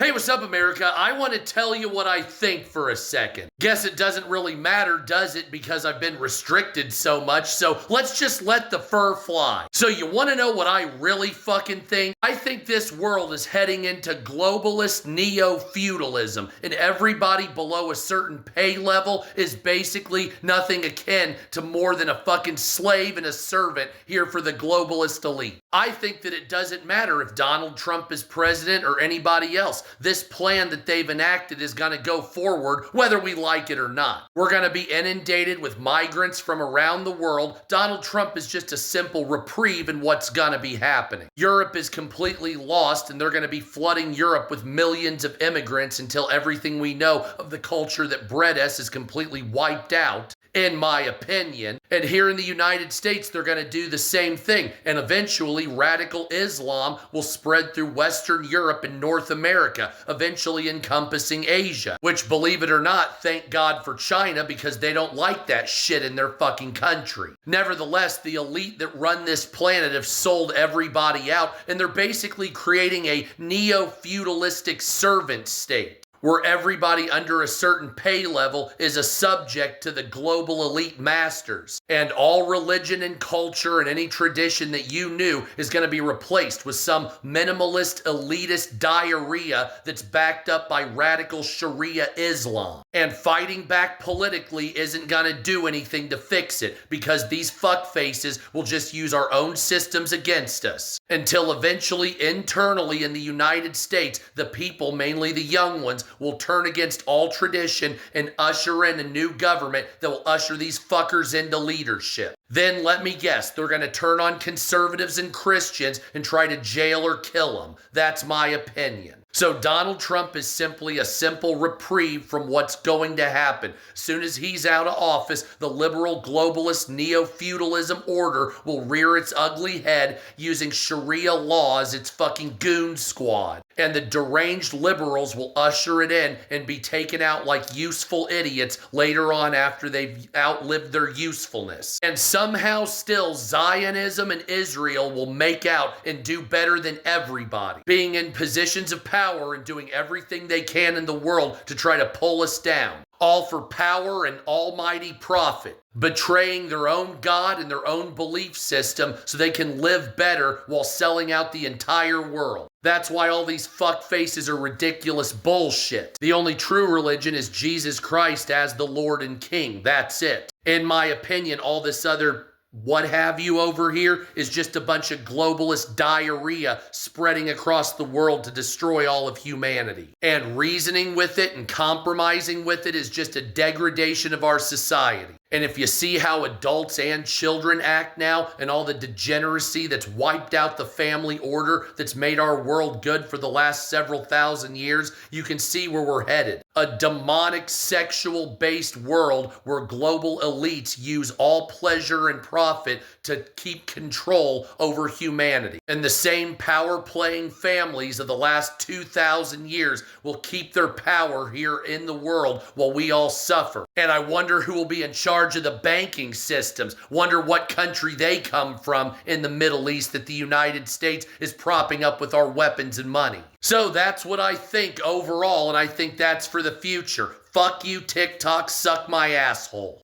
Hey, what's up, America? I want to tell you what I think for a second. Guess it doesn't really matter, does it? Because I've been restricted so much, so let's just let the fur fly. So you want to know what I really fucking think? I think this world is heading into globalist neo-feudalism, and everybody below a certain pay level is basically nothing akin to more than a fucking slave and a servant here for the globalist elite. I think that it doesn't matter if Donald Trump is president or anybody else. This plan that they've enacted is going to go forward whether we like it or not. We're going to be inundated with migrants from around the world. Donald Trump is just a simple reprieve in what's going to be happening. Europe is completely lost, and they're going to be flooding Europe with millions of immigrants until everything we know of the culture that bred us is completely wiped out, in my opinion. And here in the United States, they're going to do the same thing. And eventually, radical Islam will spread through Western Europe and North America, eventually encompassing Asia. Which, believe it or not, thank God for China, because they don't like that shit in their fucking country. Nevertheless, the elite that run this planet have sold everybody out, and they're basically creating a neo-feudalistic servant state, where everybody under a certain pay level is a subject to the global elite masters. And all religion and culture and any tradition that you knew is going to be replaced with some minimalist, elitist diarrhea that's backed up by radical Sharia Islam. And fighting back politically isn't going to do anything to fix it, because these fuckfaces will just use our own systems against us. Until eventually, internally in the United States, the people, mainly the young ones, will turn against all tradition and usher in a new government that will usher these fuckers into leadership. Then let me guess, they're going to turn on conservatives and Christians and try to jail or kill them. That's my opinion. So Donald Trump is simply a simple reprieve from what's going to happen. As soon as he's out of office, the liberal globalist neo-feudalism order will rear its ugly head using Sharia law as its fucking goon squad. And the deranged liberals will usher it in and be taken out like useful idiots later on after they've outlived their usefulness. And somehow still Zionism and Israel will make out and do better than everybody, being in positions of power and doing everything they can in the world to try to pull us down. All for power and almighty profit, betraying their own God and their own belief system so they can live better while selling out the entire world. That's why all these fuckfaces are ridiculous bullshit. The only true religion is Jesus Christ as the Lord and King. That's it. In my opinion, all this other what have you over here is just a bunch of globalist diarrhea spreading across the world to destroy all of humanity. And reasoning with it and compromising with it is just a degradation of our society. And if you see how adults and children act now, and all the degeneracy that's wiped out the family order that's made our world good for the last several thousand years, you can see where we're headed. A demonic, sexual-based world where global elites use all pleasure and profit to keep control over humanity. And the same power-playing families of the last 2,000 years will keep their power here in the world while we all suffer. And I wonder who will be in charge of the banking systems. Wonder what country they come from in the Middle East that the United States is propping up with our weapons and money. So that's what I think overall, and I think that's for the future. Fuck you, TikTok, suck my asshole.